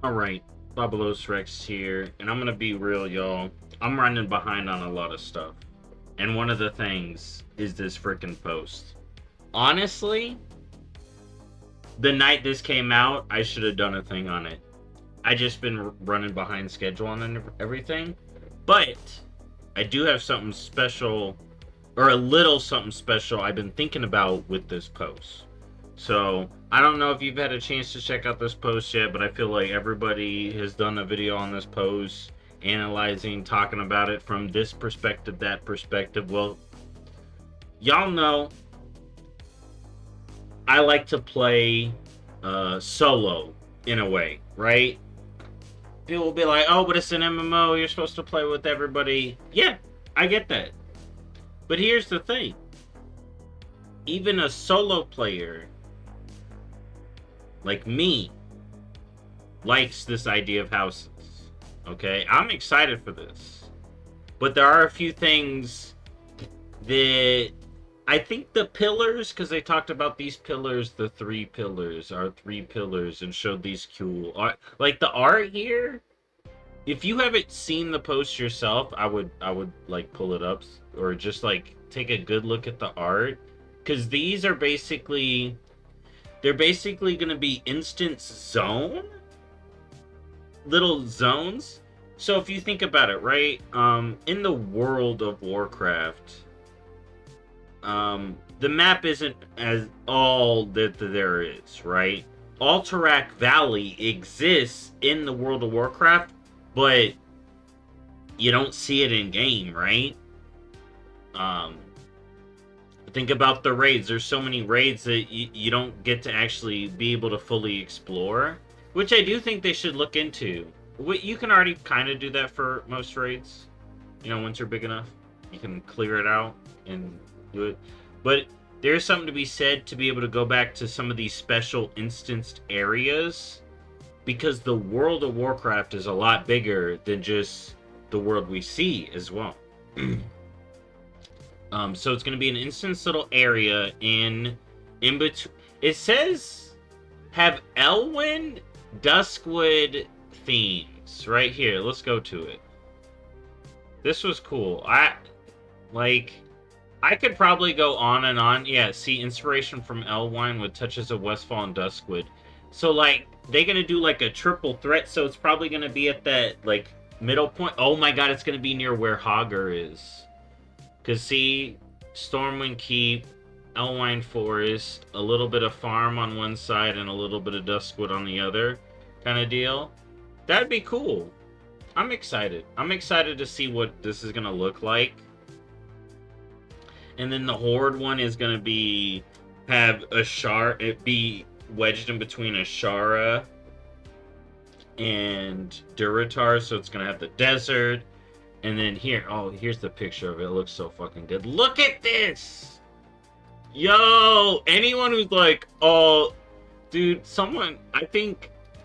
Alright, BobalosRex here, and I'm gonna be real, y'all. I'm running behind on a lot of stuff. And one of the things is this freaking post. Honestly, the night this came out, I should have done a thing on it. I just been running behind schedule on everything. But I do have something special, or a little something special I've been thinking about with this post. So I don't know if you've had a chance to check out this post yet, but I feel like everybody has done a video on this post, analyzing, talking about it from this perspective, that perspective. Well, y'all know I like to play solo in a way, right? People will be like, "Oh, but it's an MMO. You're supposed to play with everybody." Yeah, I get that. But here's the thing: even a solo player like me likes this idea of houses. Okay, I'm excited for this, but there are a few things that I think the pillars, because they talked about these pillars, the three pillars are three pillars, and showed these cool art, like the art here. If you haven't seen the post yourself, I would like pull it up or just like take a good look at the art, because these are basically they're basically going to be instance zone little zones. So if you think about it, right, in the world of Warcraft, the map isn't as all that there is, right? Alterac Valley exists in the world of Warcraft, but you don't see it in game, right? Um, think about the raids. There's so many raids that you don't get to actually be able to fully explore, which I do think they should look into. You can already kind of do that for most raids. You know, once you're big enough, you can clear it out and do it. But there's something to be said to be able to go back to some of these special instanced areas, because the world of Warcraft is a lot bigger than just the world we see as well. So it's going to be an instance little area in between. It says have Elwyn Duskwood themes right here. Let's go to it. This was cool. I could probably go on and on. Yeah, see inspiration from Elwyn with touches of Westfall and Duskwood. So like they're gonna do like a triple threat. So it's probably gonna be at that like middle point. Oh my god, it's gonna be near where Hogger is. Cause see, Stormwind Keep, Elwyn Forest, a little bit of farm on one side and a little bit of Duskwood on the other, kind of deal. That'd be cool. I'm excited. I'm excited to see what this is gonna look like. And then the Horde one is gonna be have a it be wedged in between Ashara and Durotar, so it's gonna have the desert. And then here, oh, here's the picture of it. It looks so fucking good. Look at this! Yo! Anyone who's like, oh, dude,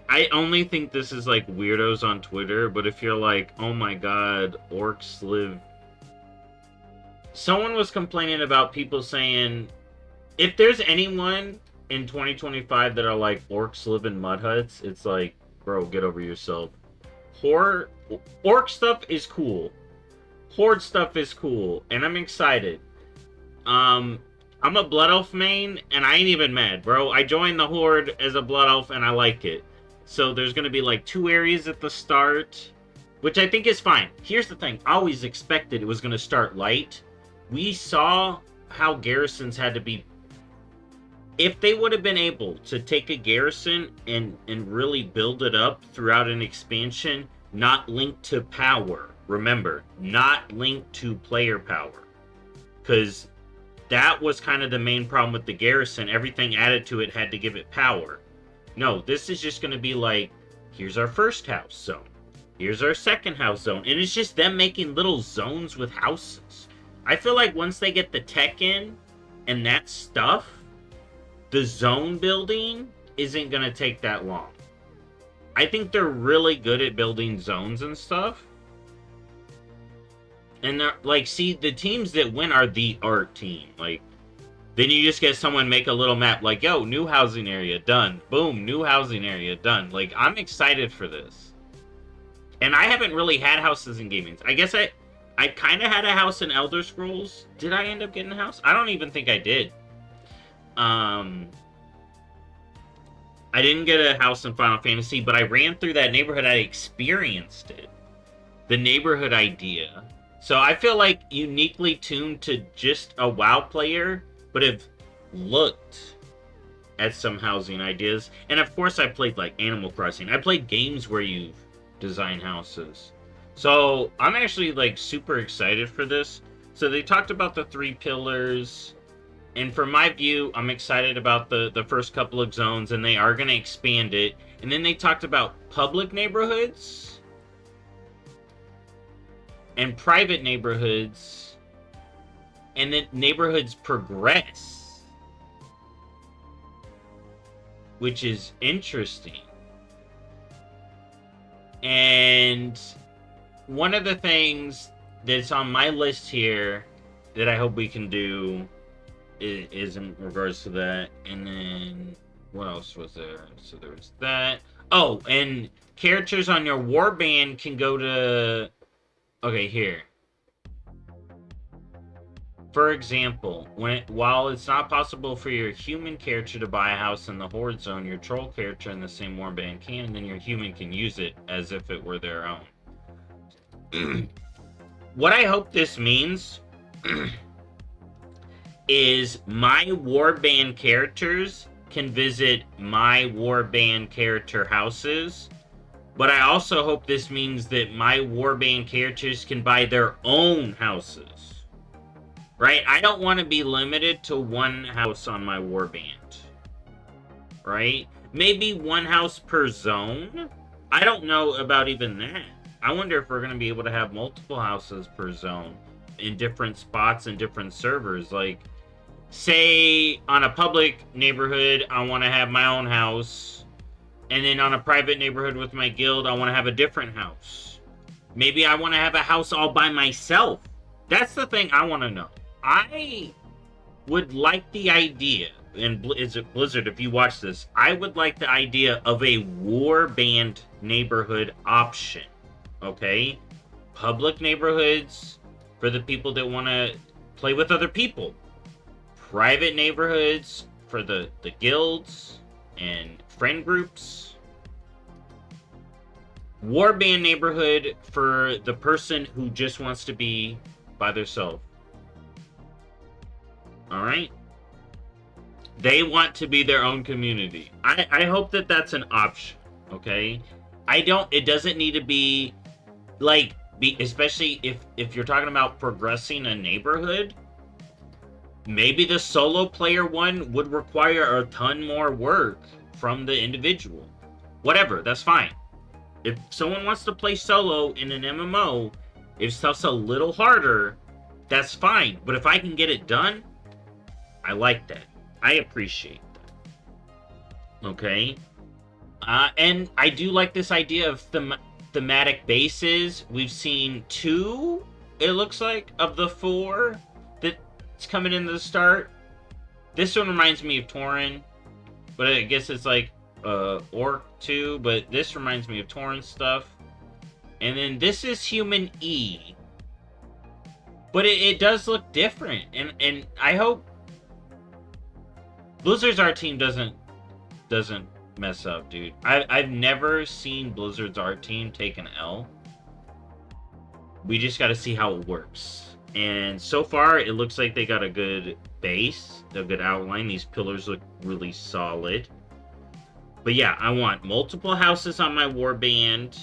I only think this is like weirdos on Twitter, but if you're like, oh my god, orcs live. Someone was complaining about people saying, if there's anyone in 2025 that are like, orcs live in mud huts, it's like, bro, get over yourself. Orc stuff is cool. Horde stuff is cool, and I'm excited. I'm a Blood Elf main, and I ain't even mad, bro. I joined the Horde as a Blood Elf, and I like it. So there's gonna be like 2 areas at the start, which I think is fine. Here's the thing. I always expected it was gonna start light. We saw how garrisons had to be. If they would have been able to take a garrison and really build it up throughout an expansion, not linked to power. Remember, not linked to player power. Because that was kind of the main problem with the garrison. Everything added to it had to give it power. No, this is just going to be like, here's our first house zone. Here's our second house zone. And it's just them making little zones with houses. I feel like once they get the tech in and that stuff, the zone building isn't going to take that long. I think they're really good at building zones and stuff. And they're like, see, the teams that win are the art team. Like, Then you just get someone make a little map like, yo, new housing area, done. Boom, new housing area, done. Like, I'm excited for this. And I haven't really had houses in gaming. I guess I kind of had a house in Elder Scrolls. Did I end up getting a house? I don't even think I did. I didn't get a house in Final Fantasy, but I ran through that neighborhood. I experienced it. The neighborhood idea. So I feel like uniquely tuned to just a WoW player, but have looked at some housing ideas. And of course I played like Animal Crossing. I played games where you design houses. So I'm actually like super excited for this. So they talked about the 3 pillars. And from my view, I'm excited about the first couple of zones, and they are going to expand it. And then they talked about public neighborhoods and private neighborhoods, and then neighborhoods progress, which is interesting. And one of the things that's on my list here that I hope we can do is in regards to that. And then what else was there? So there was that. Oh, and characters on your warband can go to... Okay, here. For example, while it's not possible for your human character to buy a house in the Horde Zone, your troll character in the same warband can, and then your human can use it as if it were their own. What I hope this means is my warband characters can visit my warband character houses, but I also hope this means that my warband characters can buy their own houses. Right? I don't want to be limited to one house on my warband. Right? Maybe one house per zone? I don't know about even that. I wonder if we're going to be able to have multiple houses per zone in different spots and different servers. Like, say on a public neighborhood, I want to have my own house. And then on a private neighborhood with my guild, I want to have a different house. Maybe I want to have a house all by myself. That's the thing I want to know. I would like the idea, and Blizzard, if you watch this, I would like the idea of a warband neighborhood option. Okay? Public neighborhoods for the people that want to play with other people. Private neighborhoods for the guilds and friend groups. Warband neighborhood for the person who just wants to be by themselves. Alright? They want to be their own community. I hope that that's an option. Okay? It doesn't need to be like, especially if you're talking about progressing a neighborhood. Maybe the solo player one would require a ton more work from the individual. Whatever, that's fine. If someone wants to play solo in an MMO, if stuff's a little harder, that's fine. But if I can get it done, I like that. I appreciate that. Okay? And I do like this idea of thematic bases. We've seen 2, it looks like, of the 4 that's coming into the start. This one reminds me of Tauren, but I guess it's like Orc too, but this reminds me of Tauren stuff. And then this is Human E. But it does look different, and I hope Blizzard's art team doesn't mess up, dude. I've never seen Blizzard's art team take an L. We just got to see how it works. And so far, it looks like they got a good base, a good outline. These pillars look really solid. But yeah, I want multiple houses on my warband.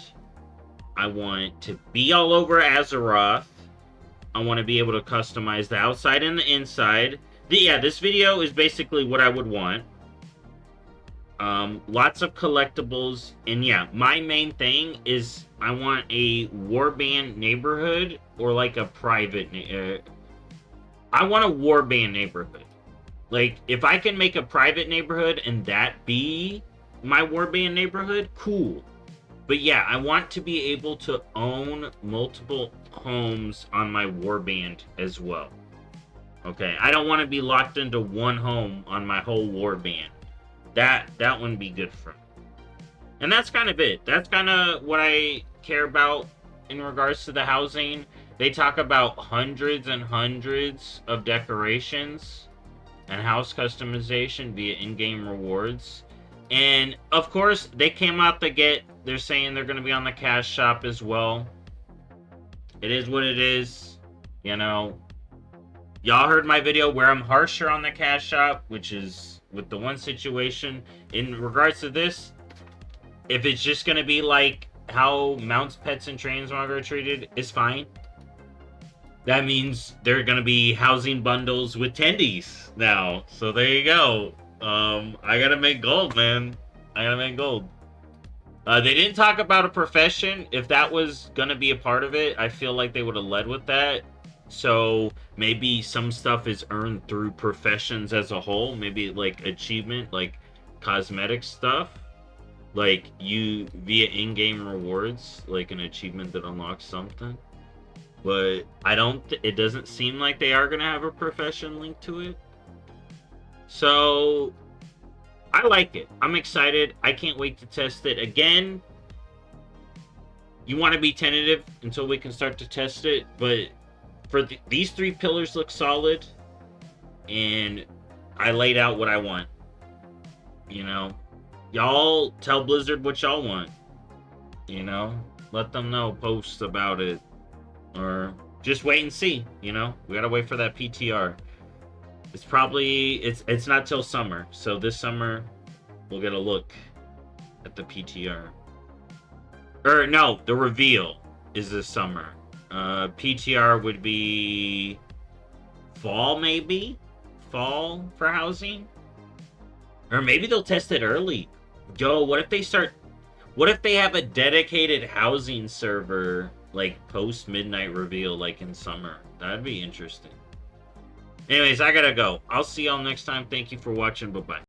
I want to be all over Azeroth. I want to be able to customize the outside and the inside. Yeah, this video is basically what I would want. Lots of collectibles. And yeah, my main thing is I want a warband neighborhood or like a private... I want a warband neighborhood. Like, if I can make a private neighborhood and that be my warband neighborhood, cool. But yeah, I want to be able to own multiple homes on my warband as well. Okay, I don't want to be locked into one home on my whole war band. That wouldn't be good for me. And that's kind of it. That's kind of what I care about in regards to the housing. They talk about hundreds and hundreds of decorations and house customization via in-game rewards. And of course, they came out the gate. They're saying they're going to be on the cash shop as well. It is what it is. You know, y'all heard my video where I'm harsher on the cash shop, which is with the one situation. In regards to this, if it's just going to be like how mounts, pets, and transmog are treated, it's fine. That means there are going to be housing bundles with tendies now. So there you go. I got to make gold, man. I got to make gold. They didn't talk about a profession. If that was going to be a part of it, I feel like they would have led with that. So maybe some stuff is earned through professions as a whole. Maybe like achievement, like cosmetic stuff. Like you via in-game rewards, like an achievement that unlocks something. But I don't. It doesn't seem like they are gonna have a profession linked to it. So I like it. I'm excited. I can't wait to test it again. You want to be tentative until we can start to test it, but for these three pillars look solid, and I laid out what I want. You know, y'all tell Blizzard what y'all want. You know, let them know. Post about it. Or just wait and see, you know? We gotta wait for that PTR. It's probably... It's not till summer. So this summer, we'll get a look at the PTR. Or, no, the reveal is this summer. PTR would be... fall, maybe? Fall for housing? Or maybe they'll test it early. Yo, what if they start... What if they have a dedicated housing server... like post-midnight reveal like in summer? That'd be interesting. Anyways, I gotta go. I'll see y'all next time. Thank you for watching. Bye-bye.